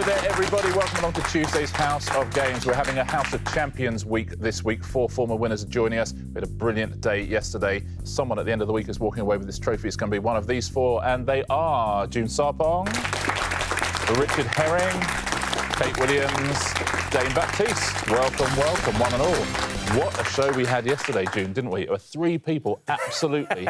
there, everybody. Welcome along to Tuesday's House of Games. We're having a House of Champions week this week. 4 former winners are joining us. We had a brilliant day yesterday. Someone at the end of the week is walking away with this trophy. It's going to be one of these 4, and they are June Sarpong, Richard Herring, Kate Williams, Dane Baptiste. Welcome, welcome, one and all. What a show we had yesterday, June, didn't we? There were 3 people absolutely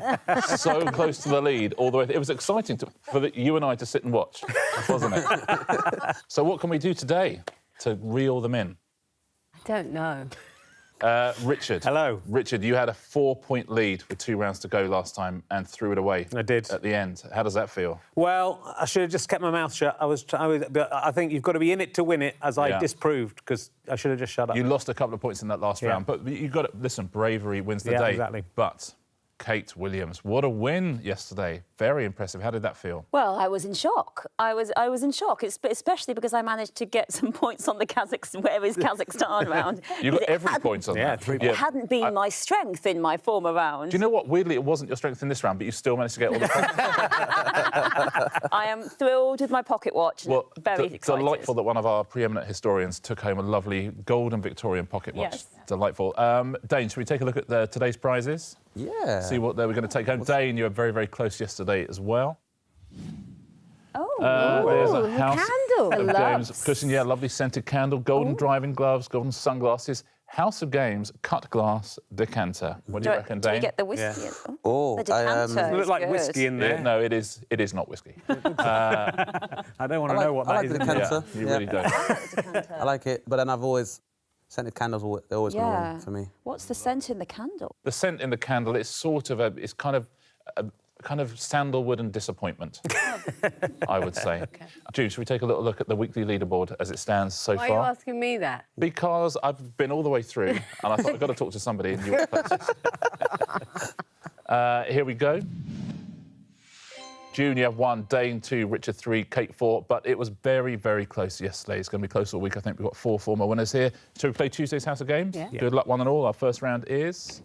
so close to the lead all the way. It was exciting for you and I to sit and watch, wasn't it? So what can we do today to reel them in? I don't know. Richard. Hello. Richard, you had a 4-point lead with 2 rounds to go last time and threw it away. I did. At the end. How does that feel? Well, I should have just kept my mouth shut. I think you've got to be in it to win it, as I disproved, because I should have just shut up. You lost a couple of points in that last round, but you've got to... Listen, bravery wins the day. Exactly. But Kate Williams, what a win yesterday. Very impressive. How did that feel? Well, I was in shock. I was in shock, especially because I managed to get some points on the Kazakhstan round. You got every point on that. 3 It hadn't been my strength in my former round. Do you know what? Weirdly, it wasn't your strength in this round, but you still managed to get all the points. I am thrilled with my pocket watch. Well, very excited. Delightful that one of our preeminent historians took home a lovely golden Victorian pocket watch. Yes. Delightful. Dane, should we take a look at today's prizes? Yeah. See what they were going to take home. Dane, you were very, very close yesterday as well. Oh, there's a House candle. of Games cushion. Yeah, lovely scented candle, golden driving gloves, golden sunglasses. House of Games cut glass decanter. What do you reckon, Do Dane? we get the whiskey? Yeah. Oh, the decanter. It looks like good. whiskey in there. No, it is not whiskey. I don't want to know what that I like is. the decanter. You really don't. I like it, but then I've always... Scented candles, they're always going to win for me. What's the scent in the candle? The scent in the candle, it's sort of it's kind of sandalwood and disappointment, I would say. Okay. June, should we take a little look at the weekly leaderboard as it stands so Why far? are you asking me that? Because I've been all the way through, and I thought I've got to talk to somebody in your places. Here we go. June, you have 1, Dane 2, Richard 3, Kate 4, but it was very, very close yesterday. It's going to be close all week. I think we've got 4 former winners here. Shall we play Tuesday's House of Games? Yeah. Good luck, one and all. Our first round is...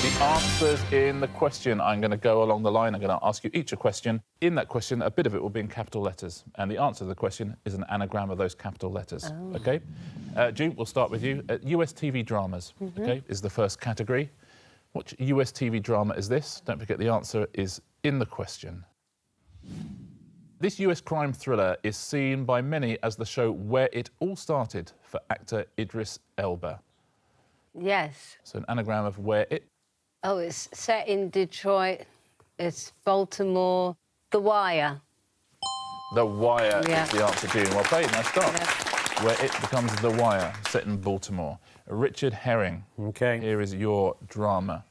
The answers in the question. I'm going to go along the line. I'm going to ask you each a question. In that question, a bit of it will be in capital letters, and the answer to the question is an anagram of those capital letters. Oh. OK? June, we'll start with you. US TV dramas, OK, is the first category. What US TV drama is this? Don't forget the answer is in the question. This US crime thriller is seen by many as the show where it all started for actor Idris Elba. Yes. So an anagram of where it... Oh, it's set in Detroit. It's Baltimore. The Wire. The Wire Yeah. is the answer, June. Well played, nice start. Yeah. Where it becomes The Wire, set in Baltimore. Richard Herring. OK. Here is your drama.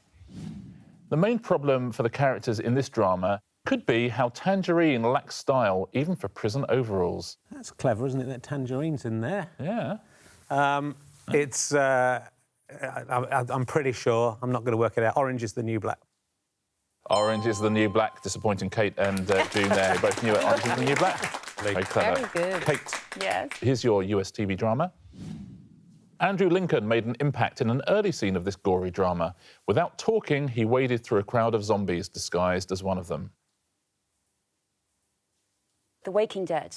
The main problem for the characters in this drama could be how Tangerine lacks style, even for prison overalls. That's clever, isn't it, that Tangerine's in there? Yeah. It's... I'm pretty sure, I'm not going to work it out, Orange is the New Black. Orange is the New Black. Disappointing Kate and June there. You both knew it. Orange is the New Black. Very clever. Very good. Kate, Yes. here's your US TV drama. Andrew Lincoln made an impact in an early scene of this gory drama. Without talking, he waded through a crowd of zombies disguised as one of them. The Waking Dead.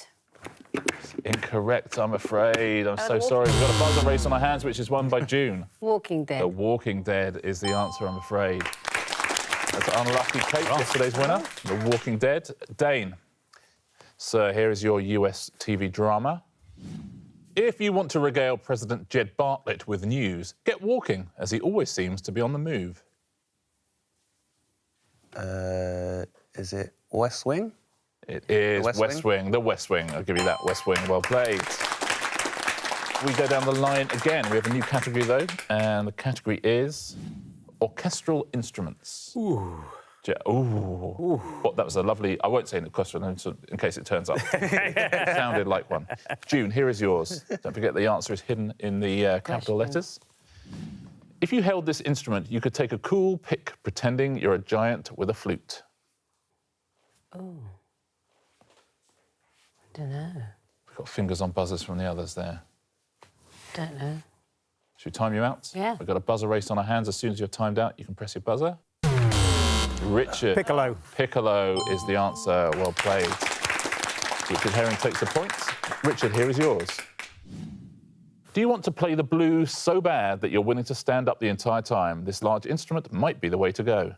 Incorrect, I'm afraid. I'm so sorry. We've got a buzzer race on our hands, which is won by June. Walking Dead. The Walking Dead is the answer, I'm afraid. That's unlucky Kate, yesterday's winner. The Walking Dead. Dane. So here is your US TV drama. If you want to regale President Jed Bartlett with news, get walking, as he always seems to be on the move. Is it West Wing? It is West Wing. The West Wing. I'll give you that, West Wing. Well played. We go down the line again. We have a new category, though, and the category is orchestral instruments. Ooh. Ooh. What, that was a lovely... I won't say an orchestral instrument in case it turns up. It sounded like one. June, here is yours. Don't forget the answer is hidden in the capital letters. If you held this instrument, you could take a cool pic pretending you're a giant with a flute. Oh. I don't know. We've got fingers on buzzers from the others there. Don't know. Should we time you out? Yeah. We've got a buzzer race on our hands. As soon as you're timed out, you can press your buzzer. Richard. Piccolo. Piccolo is the answer. Well played. Richard Herring takes the points. Richard, here is yours. Do you want to play the blues so bad that you're willing to stand up the entire time? This large instrument might be the way to go.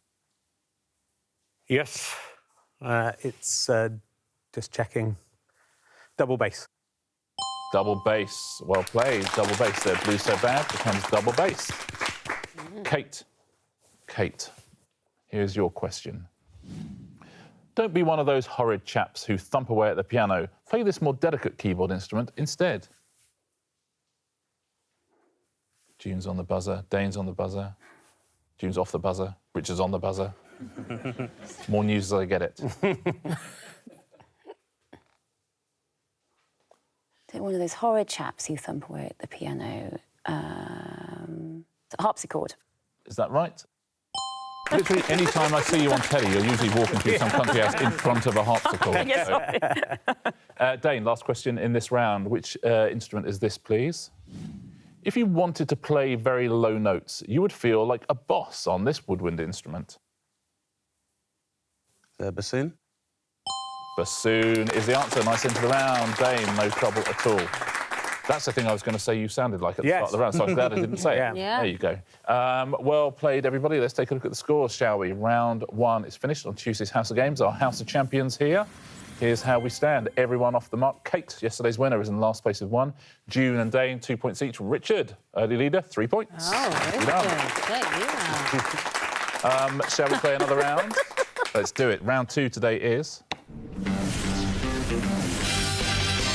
Yes. It's just checking. Double bass. Double bass. Well played. Double bass there. Blues so bad becomes double bass. Kate, here's your question. Don't be one of those horrid chaps who thump away at the piano. Play this more delicate keyboard instrument instead. June's on the buzzer. Dane's on the buzzer. June's off the buzzer. Richard's on the buzzer. More news as I get it. One of those horrid chaps who thump away at the piano. Harpsichord. Is that right? Literally, any time I see you on telly, you're usually walking through some country house in front of a harpsichord. Yes, So. Dane, last question in this round. Which instrument is this, please? If you wanted to play very low notes, you would feel like a boss on this woodwind instrument. The bassoon? Bassoon is the answer. Nice into the round. Dane, no trouble at all. That's the thing I was going to say you sounded like at the start of the round, so I'm glad I didn't say it. Yeah. There you go. Well played, everybody. Let's take a look at the scores, shall we? Round 1 is finished on Tuesday's House of Games. Our House of Champions here. Here's how we stand. Everyone off the mark. Kate, yesterday's winner, is in last place with 1. June and Dane, 2 points each. Richard, early leader, 3 points. Oh, Richard. Shall we play another round? Let's do it. Round 2 today is...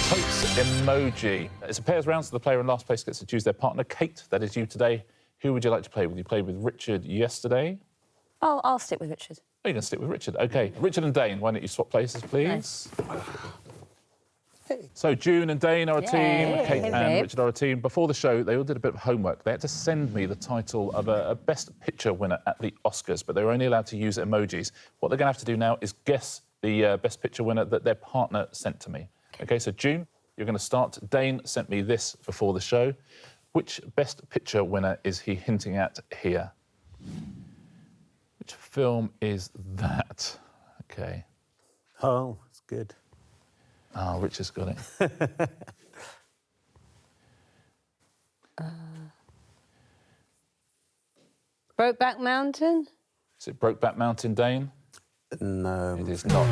Totes emoji. It's a pairs round, so the player in last place gets to choose their partner. Kate, that is you today. Who would you like to play with? You played with Richard yesterday. I'll stick with Richard. Oh, you're going to stick with Richard. OK. Richard and Dane, why don't you swap places, please? So June and Dane are a team. Kate and Richard are a team. Before the show, they all did a bit of homework. They had to send me the title of a Best Picture winner at the Oscars, but they were only allowed to use emojis. What they're going to have to do now is guess the Best Picture winner that their partner sent to me. OK, so June, you're going to start. Dane sent me this before the show. Which Best Picture winner is he hinting at here? Which film is that? OK. Oh, it's good. Oh, Richard's got it. Brokeback Mountain? Is it Brokeback Mountain, Dane? No. It is not.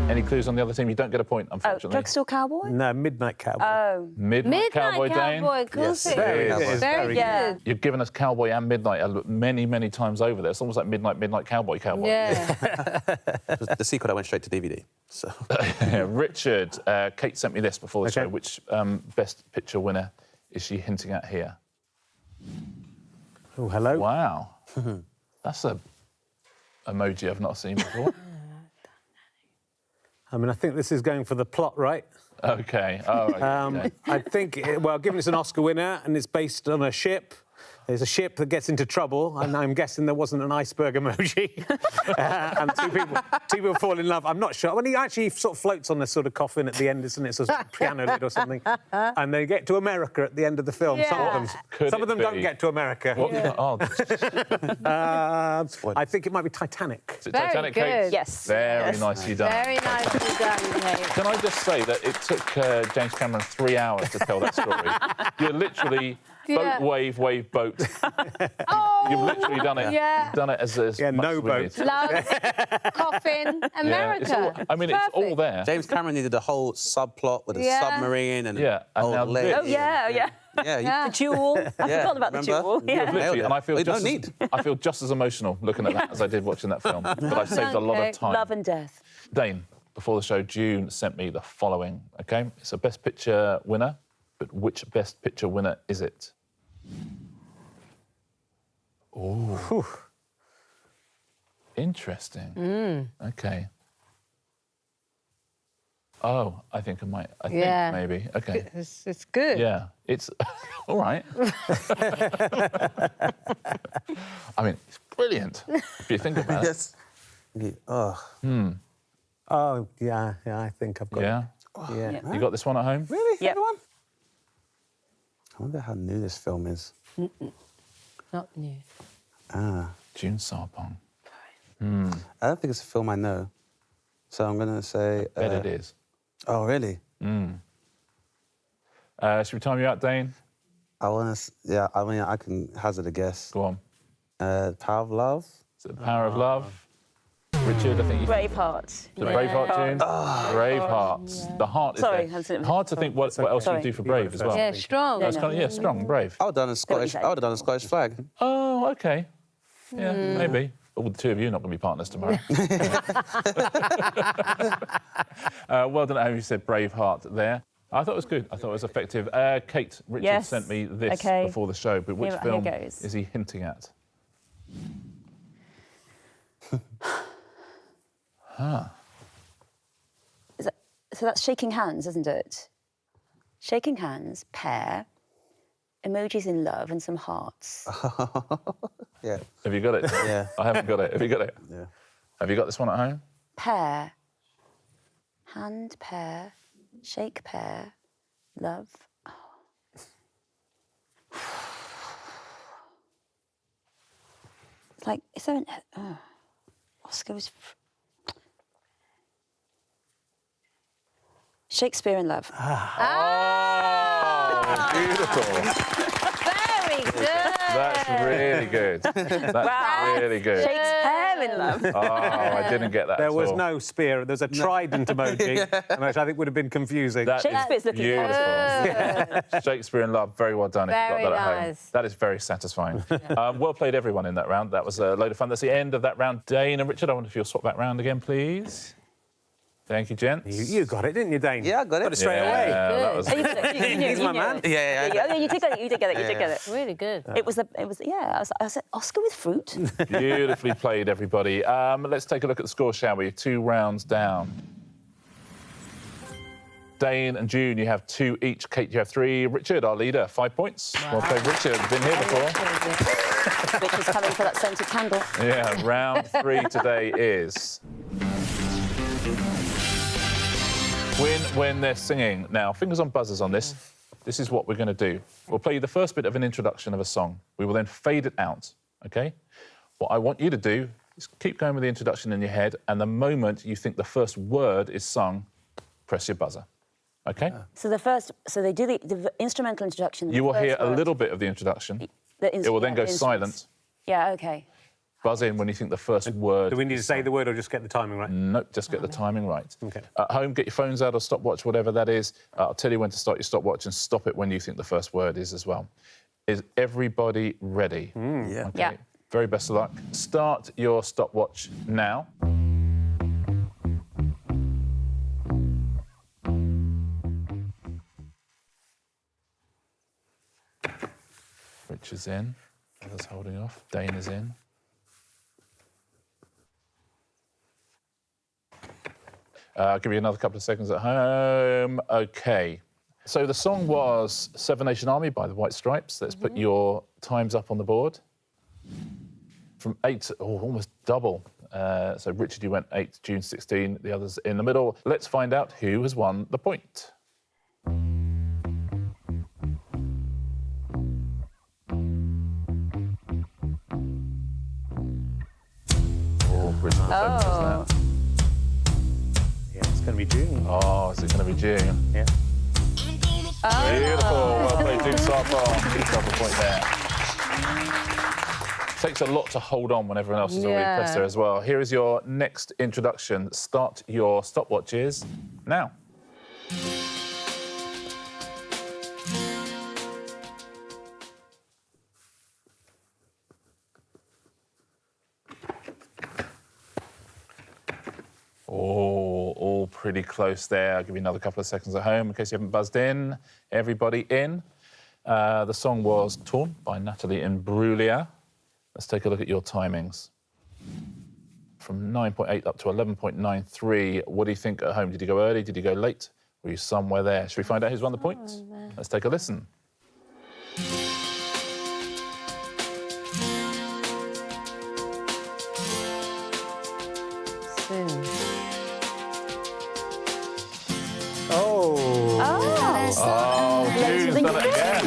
Any clues on the other team? You don't get a point, unfortunately. Drugstore Cowboy? No, Midnight Cowboy. Oh. Midnight Cowboy, Dane. Of course it is. Very good. You've given us Cowboy and Midnight many, many times over there. It's almost like Midnight Cowboy. Yeah. It was the sequel that went straight to DVD. So. Richard, Kate sent me this before the show. Which Best Picture winner is she hinting at here? Oh, hello. Wow. That's a emoji I've not seen before. I mean, I think this is going for the plot, right? OK. Oh, okay. I think, well, given it's an Oscar winner and it's based on a ship, there's a ship that gets into trouble, and I'm guessing there wasn't an iceberg emoji. And two people fall in love. I'm not sure. When he actually sort of floats on this sort of coffin at the end, isn't it? Sort of piano lid or something. And they get to America at the end of the film. Yeah. Some of them don't get to America. What? Oh, I think it might be Titanic. is it Very Titanic, good. Kate? Yes. Very nicely done. Very nicely done, Kate. Can I just say that it took James Cameron 3 hours to tell that story? You're literally boat, wave, boat. Oh, You've literally done it. Yeah. You've done it as much no as we boat. need. love, coffin, Yeah, it's America. all, I mean, it's all there. James Cameron needed a whole subplot with a Yeah. submarine and Yeah, and now old leg. this. Oh, yeah, yeah. Yeah, Yeah. The jewel. I forgot about the remember? jewel. Yeah. Literally, Nailed it. and I feel They just don't as, need. I feel just as emotional looking at that as I did watching that film. But I've saved a lot Okay. of time. Love and death. Dane, before the show, June sent me the following. OK, it's a Best Picture winner, but which Best Picture winner is it? Oh. Interesting. OK. Oh, I think I might. I think maybe. OK. It's good. Yeah, it's all right. I mean, it's brilliant if you think about it. Yes. Yeah. Oh. Oh, yeah, I think I've got Yeah. it. Yeah. You got this one at home? Really? Yep. Everyone? I wonder how new this film is. Not new. June Sarpong. I don't think it's a film I know. So I'm going to say... Bet it is. Oh, really? Should we time you out, Dane? I want to. Yeah, I mean, I can hazard a guess. Go on. Power of Love. Is it The Power of Love? Richard, I think you... Braveheart. The Braveheart tune? Braveheart. Yeah. The heart is Sorry, there. Hard to think what else you do for Brave as well. Yeah, strong. That's kind of, yeah, strong, brave. I would have done a Scottish. I would have done a Scottish flag. Oh, OK. Yeah, maybe. All the two of you are not going to be partners tomorrow. Well done at home, you said Braveheart there. I thought it was good. I thought it was effective. Kate, Richard sent me this before the show, but which film is he hinting at? So that's shaking hands, isn't it? Shaking hands, pair, emojis in love and some hearts. Yeah. Have you got it? Yeah. I haven't got it. Have you got it? Yeah. Have you got this one at home? Pair, hand, pair, shake, pair, love. It's like, is there an... Oscar was... Shakespeare in Love. Beautiful. Very good. That's really good. That's really good. Shakespeare in Love. Oh, I didn't get that. There at was all. no spear. There was a trident emoji, which I think would have been confusing. That is Shakespeare's looking beautiful. Shakespeare in Love, very well done. If you Very got that at home. nice. That is very satisfying. Well played, everyone, in that round. That was a load of fun. That's the end of that round. Dane and Richard, I wonder if you'll swap that round again, please. Thank you, gents. You got it, didn't you, Dane? Yeah, I got it. Got it straight away. That was... He's my man. Yeah. You did get it. You did get it. You did get it. Really good. It was. Yeah. I said Oscar with fruit. Beautifully played, everybody. Let's take a look at the score, shall we? 2 rounds down. Dane and June, you have 2 each. Kate, you have 3. Richard, our leader, 5 points. Well played, Richard. Been here before. Which is coming for that scented candle. Yeah, round 3 today is... Win when they're singing. Now, fingers on buzzers on this. This is what we're going to do. We'll play you the first bit of an introduction of a song. We will then fade it out, OK? What I want you to do is keep going with the introduction in your head, and the moment you think the first word is sung, press your buzzer, OK? So they do the instrumental introduction. You will hear a little bit of the introduction. It will then go silent. Yeah, OK. Buzz in when you think the first word... Do we need to say the word or just get the timing right? Nope, just get the timing right. OK. At home, get your phones out or stopwatch, whatever that is. I'll tell you when to start your stopwatch and stop it when you think the first word is as well. Is everybody ready? Yeah. Okay. Yeah. Very best of luck. Start your stopwatch now. Rich is in. Others holding off. Dane is in. I'll give you another couple of seconds at home. OK. So the song was Seven Nation Army by the White Stripes. Let's put your times up on the board. From 8, almost double. So Richard, you went 8, June 16, the others in the middle. Let's find out who has won the point. Richard now. Yeah, it's going to be June. Oh, is it going to be June? Yeah. Beautiful. Well played, June Sarpong. Good double point there. Takes a lot to hold on when everyone else has already pressed there as well. Here is your next introduction. Start your stopwatches now. All pretty close there. I'll give you another couple of seconds at home in case you haven't buzzed in. Everybody in. The song was Torn by Natalie Imbruglia. Let's take a look at your timings. From 9.8 up to 11.93. What do you think at home? Did you go early? Did you go late? Were you somewhere there? Should we find out who's won the points? Let's take a listen. June's done it again.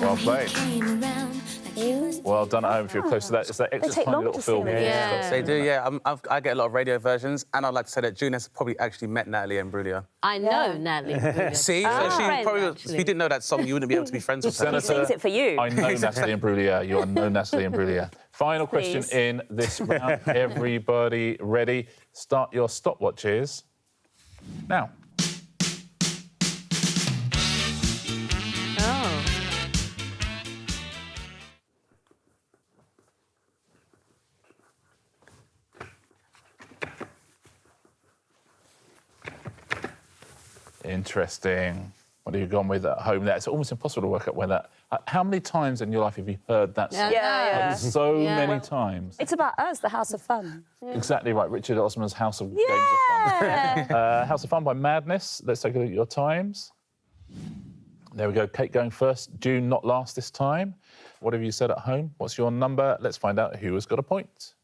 Well played. Well done at home if you're close to that. It's that extra take tiny long little to film. sing. Yeah. They do, yeah. I get a lot of radio versions, and I'd like to say that June has probably actually met Natalie and Brulia. I know Natalie. Imbruglia. See, so she Friend, probably, actually. if you didn't know that song, you wouldn't be able to be friends with her. Senator, sings it for you. I know Natalie Imbruglia. You are no Natalie Imbruglia. Final question Please. in this round. Everybody ready? Start your stopwatches now. Oh. Interesting. What have you gone with at home there? It's almost impossible to work out where that... How many times in your life have you heard that song? Yeah. So Yeah. many times. It's about us, the House of Fun. Exactly right. Richard Osman's House of Games of Fun. House of Fun by Madness. Let's take a look at your times. There we go. Kate going first. June not last this time. What have you said at home? What's your number? Let's find out who has got a point.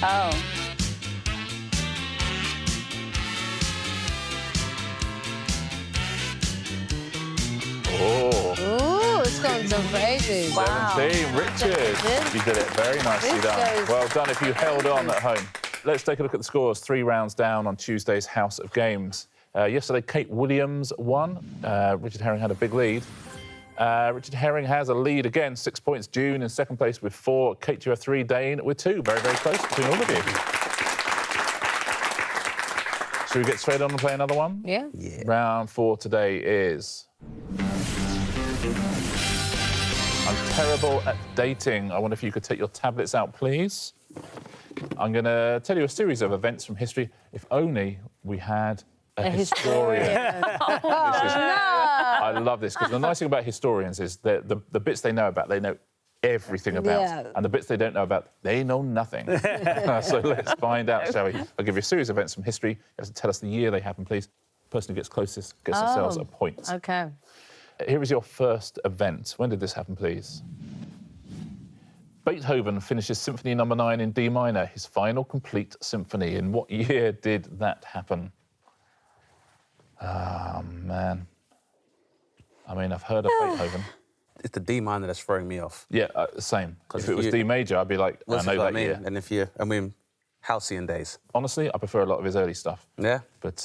Oh. Oh, Ooh, it's gone some for ages. Wow. 17. Richard. You did it. Very nicely This done. goes- Well done if you held on at home. Let's take a look at the scores. 3 rounds down on Tuesday's House of Games. Yesterday, Kate Williams won. Richard Herring had a big lead. Richard Herring has a lead again, 6 points. June in second place with 4. Kate, you have 3. Dane with 2. Very, very close between all of you. Should we get straight on and play another one? Yeah. Round 4 today is... I'm terrible at dating. I wonder if you could take your tablets out, please. I'm going to tell you a series of events from history. If only we had a historian. I love this, because the nice thing about historians is that the bits they know about, they know everything about. Yeah. And the bits they don't know about, they know nothing. So let's find out, shall we? I'll give you a series of events from history. You have to tell us the year they happen, please. The person who gets closest gets themselves a point. Okay. Here is your first event. When did this happen, please? Beethoven finishes Symphony No. 9 in D minor, his final complete symphony. In what year did that happen? Oh, man. I mean, I've heard of Beethoven. It's the D minor that's throwing me off. Yeah, same. 'Cause If it was you- D major, I'd be like, I What's know it that like me? year. And if you, I mean, halcyon days. Honestly, I prefer a lot of his early stuff. Yeah. But,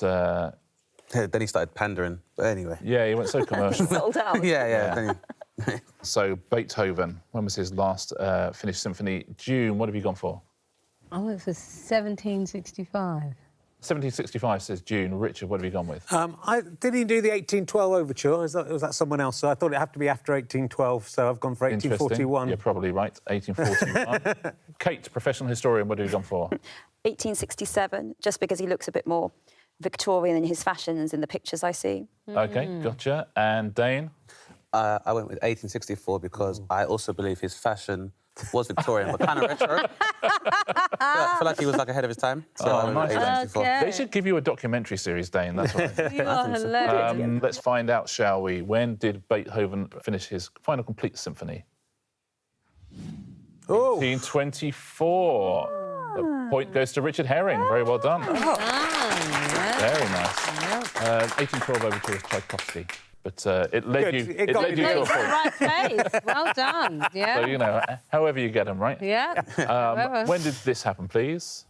Then he started pandering. But anyway. yeah, he went so commercial. Sold out. Yeah. Then So, Beethoven, when was his last finished symphony? June, what have you gone for? I went for 1765. 1765 says June. Richard, what have you gone with? Did he do the 1812 overture? Was that someone else? So I thought it had to be after 1812, so I've gone for 1841. You're probably right. 1841. Kate, professional historian, what have you gone for? 1867, just because he looks a bit more Victorian in his fashions in the pictures I see. OK, gotcha. And Dane? I went with 1864 because I also believe his fashion was Victorian, but kind of retro. I feel like he was like ahead of his time. So I went with nice. 1864. Okay. They should give you a documentary series, Dane. That's what I think. You are hilarious. Let's find out, shall we? When did Beethoven finish his final complete symphony? Oh, 1824. The point goes to Richard Herring. Very well done. Very nice. 1812 overture with Tchaikovsky. But it led Good. you, It got led me you to a there. point. Right place. Well done. Yeah. So, you know, however you get them, right? Yeah. When did this happen, please?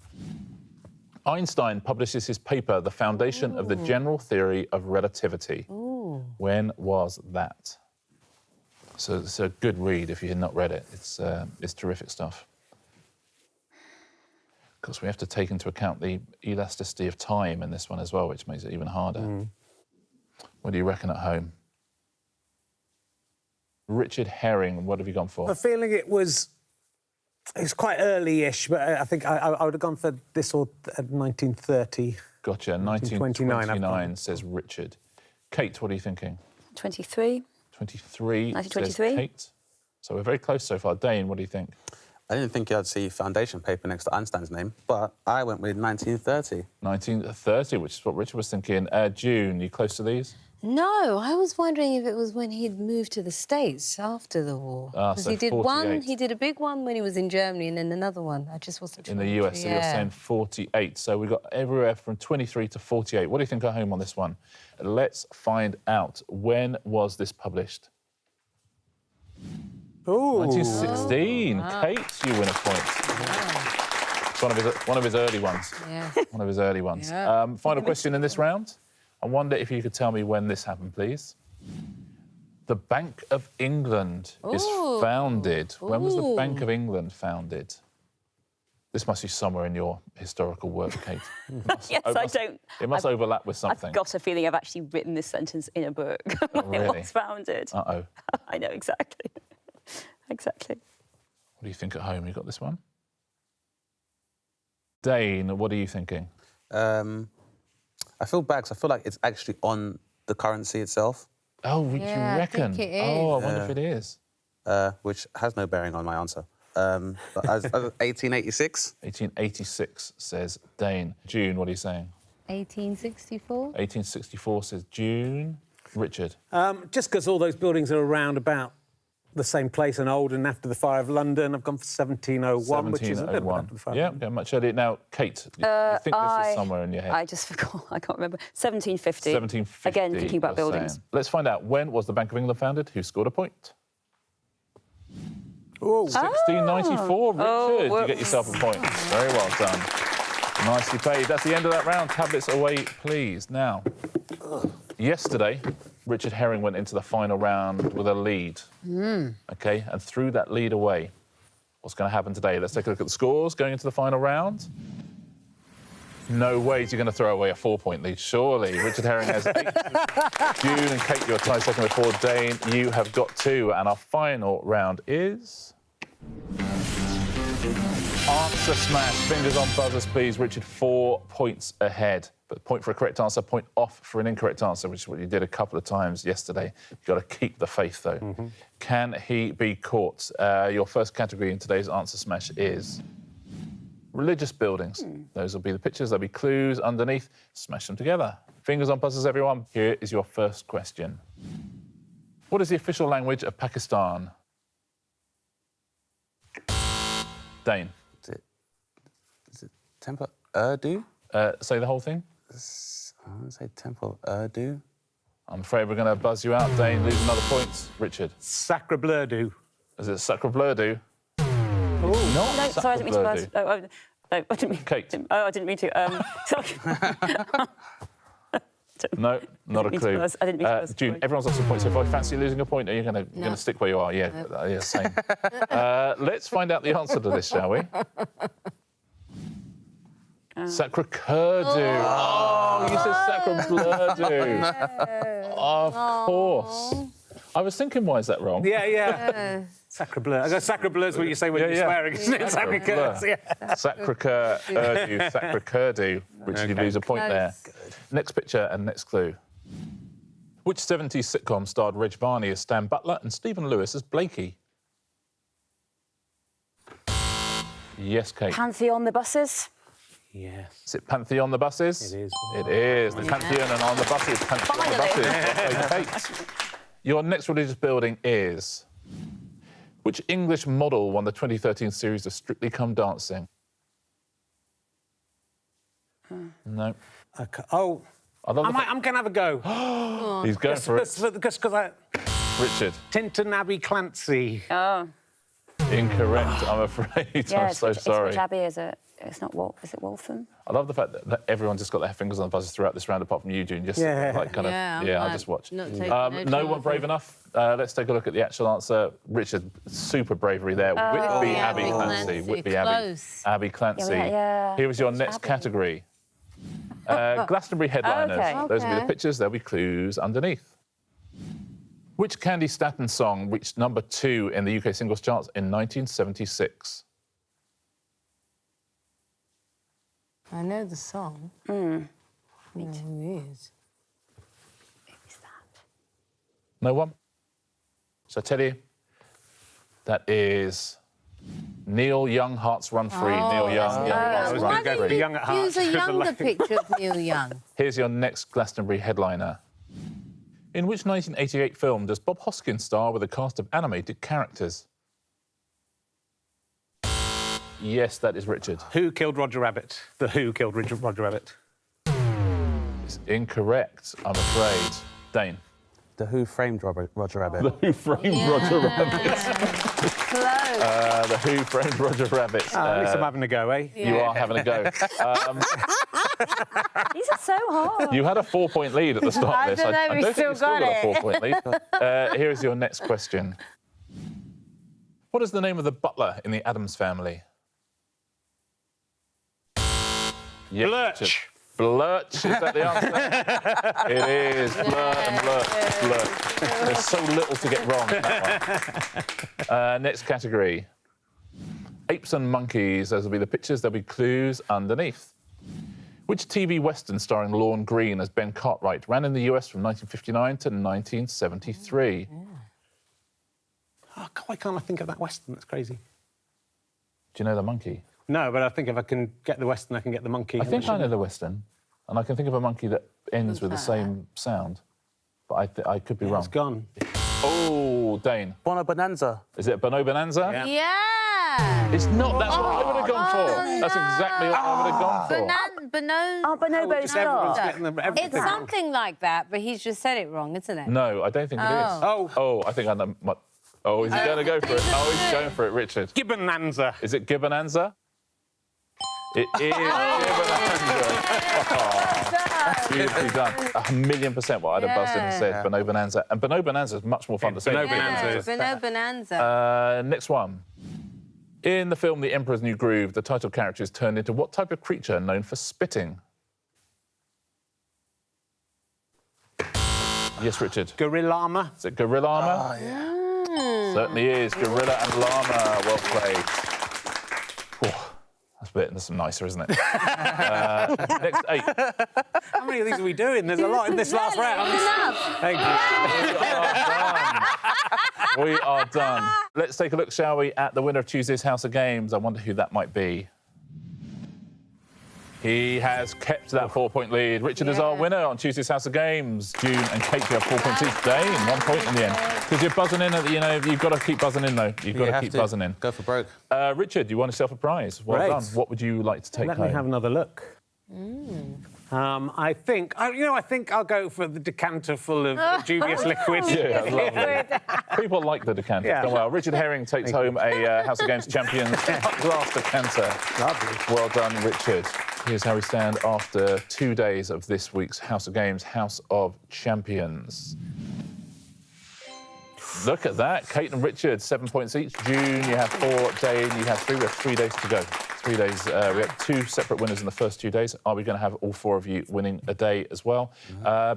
Einstein publishes his paper, The Foundation of the General Theory of Relativity. When was that? So it's a good read if you had not read it. It's terrific stuff. Of course, we have to take into account the elasticity of time in this one as well, which makes it even harder. What do you reckon at home? Richard Herring, what have you gone for? I'm feeling it was quite early-ish, but I think I would have gone for this or 1930. Gotcha. 1929, I've 1929 gone. says Richard. Kate, what are you thinking? 23. 23 1923. says Kate. So we're very close so far. Dane, what do you think? I didn't think I'd see foundation paper next to Einstein's name, but I went with 1930. 1930, which is what Richard was thinking. June, you close to these? No, I was wondering if it was when he'd moved to the States after the war. Because so he did 48. he did a big one when he was in Germany and then another one. I just wasn't sure. In the US, so you're saying 48. So we've got everywhere from 23 to 48. What do you think at home on this one? Let's find out. When was this published? Ooh. 1916. Kate, you win a point. It's one of his early ones. Yeah. One of his early ones. Yeah. Final question in this round. I wonder if you could tell me when this happened, please. The Bank of England is Ooh. founded. When was the Ooh. Bank of England founded? This must be somewhere in your historical work, Kate. Yes, I don't. It must overlap with something. I've got a feeling I've actually written this sentence in a book when it really? was founded. Uh-oh. I know, exactly. Exactly. What do you think at home? You got this one? Dane, what are you thinking? I feel bad because I feel like it's actually on the currency itself, Oh, Yeah, you I reckon? think it Oh, I is. wonder if it is. which has no bearing on my answer. But as 1886? 1886 says Dane. June, what are you saying? 1864? 1864 says June. Richard? Just because all those buildings are around about the same place and old, and after the fire of London, I've gone for 1701, which is a little bit after the fire. Yeah, okay, much earlier. Now, Kate, you think this is somewhere in your head? I just forgot. I can't remember. 1750. 1750. Again, thinking about you're buildings. saying. Let's find out. When was the Bank of England founded? Who scored a point? Ooh. 1694, Richard. Oh, you get whoops. yourself a point. Very well done. Nicely played. That's the end of that round. Tablets away, please. Now, yesterday, Richard Herring went into the final round with a lead. OK, and threw that lead away. What's going to happen today? Let's take a look at the scores going into the final round. No ways you're going to throw away a 4-point lead, surely. Richard Herring has 8. June and Kate, you're tied second with 4. Dane, you have got 2. And our final round is... Answer smash. Fingers on buzzers, please. Richard, 4 points ahead. But point for a correct answer, point off for an incorrect answer, which is what you did a couple of times yesterday. You've got to keep the faith, though. Can he be caught? Your first category in today's answer smash is... religious buildings. Those will be the pictures, there'll be clues underneath. Smash them together. Fingers on buzzers, everyone. Here is your first question. What is the official language of Pakistan? Dane. Is it Temple Urdu? Say the whole thing. I want to say Temple Urdu. I'm afraid we're going to buzz you out. Dane, lose another point. Richard. Sacre bleu du. Is it Sacre Bleu du? Oh, Not No, sorry, I didn't mean to buzz. Sacre Bleu du. No, I didn't mean... Kate. Oh, I didn't mean to. Sorry. No, not a mean to clue. buzz. I didn't mean to buzz. June, everyone's lost a point, so if I fancy losing a point, are you going to stick where you are? Yeah, yeah, same. Let's find out the answer to this, shall we? Sacre Coeur du. Oh, you said Sacre Bleu du. Of course. I was thinking, why is that wrong? Yeah. Sacre bleu. I go sacre bleu is what you say when you're swearing, isn't it? Sacre coeur. Yeah. Sacre Coeur du. Sacre Coeur du. Richard, you lose a point there. Next picture and next clue. Which 70s sitcom starred Reg Varney as Stan Butler and Stephen Lewis as Blakey? Yes, Kate. Pantheon, the buses. Yes. Is it Pantheon the buses? It is. It is. The Pantheon and on the buses. Pantheon on the buses. Okay, Kate. Your next religious building is... Which English model won the 2013 series of Strictly Come Dancing? No. Okay. Oh, I love the I'm going to have a go. He's going for it. Because I... Richard. Tintin Abbey Clancy. Oh. Incorrect, I'm afraid. I'm so sorry. Which abbey is it? It's not is it Waltham? I love the fact that everyone's just got their fingers on the buzzers throughout this round, apart from you, June. Just like kind of, I'll just watch. No one brave enough. Let's take a look at the actual answer. Richard, super bravery there. Whitby Abbey Clancy. Whitby Abbey Clancy. Here was your next category. Glastonbury headliners. Okay. Those will be the pictures. There'll be clues underneath. Which Candy Staton song reached number 2 in the UK singles charts in 1976? I know the song. Me too. Who is? Who's that? No one? So I tell you, that is Neil Young, Hearts Run Free. Neil Young. Why go for Young at Heart. use a younger picture of Neil Young? Here's your next Glastonbury headliner. In which 1988 film does Bob Hoskins star with a cast of animated characters? Yes, that is Richard. Who killed Roger Rabbit? The Who killed Roger Rabbit? It's incorrect, I'm afraid. Dane. The Who framed Roger Rabbit. The Who framed Roger Rabbit. Close. The Who framed Roger Rabbit. At least I'm having a go, eh? You are having a go. These are so hard. You had a 4-point lead at the start of this. I don't know if we think still you still got got it. a 4-point lead. Here is your next question. What is the name of the butler in the Addams Family? Yes, Lurch. Richard. Blurch, is that the answer? It is. Blurt and Lurch. Blurt. There's so little to get wrong in that one. Next category. Apes and monkeys. Those will be the pictures. There'll be clues underneath. Which TV Western starring Lorne Greene as Ben Cartwright ran in the US from 1959 to 1973? Oh, why can't I think of that Western? That's crazy. Do you know the monkey? No, but I think if I can get the Western, I can get the monkey. I think I know the Western, and I can think of a monkey that ends with the same sound, but I could be wrong. It's gone. Oh, Dane. Bono Bonanza. Is it Bono Bonanza? Yeah. Yeah. It's not. That's what I would have gone for. That's exactly what I would have gone for. Bonobo Just everyone's Star. getting everything It's wrong. something like that, but he's just said it wrong, isn't it? No, I don't think it is. Oh. Oh, I think I know. Oh, is he going to go for it? Oh, he's going for it, Richard. Gibbonanza. Is it Gibbonanza? It is Gibbonanza. Oh, beautifully done. 1,000,000% what I'd have buzzed in and said Bono Bonanza. And Bono Bonanza is much more fun to say. Bono than Bonanza Gibbonanza. is Bono Bonanza. Next one. In the film The Emperor's New Groove, the title character is turned into what type of creature known for spitting? Yes, Richard. Gorilla llama. Is it gorilla llama? Oh, yeah. Certainly is. Gorilla and llama. Well played. Oh, that's a bit. There's some nicer, isn't it? Next 8. How many of these are we doing? There's a lot in this last round. Thank you. We are done. Let's take a look, shall we, at the winner of Tuesday's House of Games. I wonder who that might be. He has kept that 4-point lead. Richard is our winner on Tuesday's House of Games. June and Kate, you have 4 points each. Dane, 1 point in the end. Because you're buzzing in, you've got to keep buzzing in, though. You've got to keep buzzing in. Go for broke. Richard, you won yourself a prize. Well Great. done. What would you like to take Let home? me have another look. I think I'll go for the decanter full of dubious liquid. Yeah, lovely. People like the decanter. Yeah. Well, Richard Herring takes home a House of Games Champions glass decanter. Lovely. Well done, Richard. Here's how we stand after 2 days of this week's House of Games House of Champions. Look at that. Kate and Richard, 7 points each. June, you have 4. Dane, you have 3. We have 3 days to go. 3 days. We have 2 separate winners in the first 2 days. Are we going to have all 4 of you winning a day as well?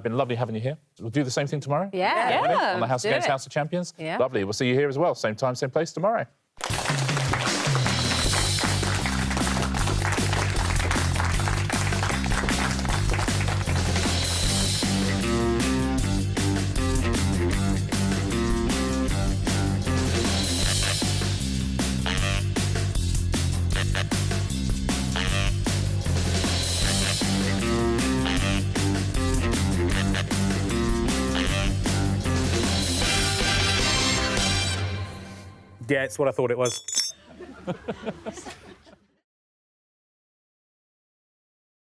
Been lovely having you here. We'll do the same thing tomorrow. Yeah. On the House of do Games it. House of Champions. Yeah. Lovely. We'll see you here as well. Same time, same place tomorrow. Yeah, it's what I thought it was.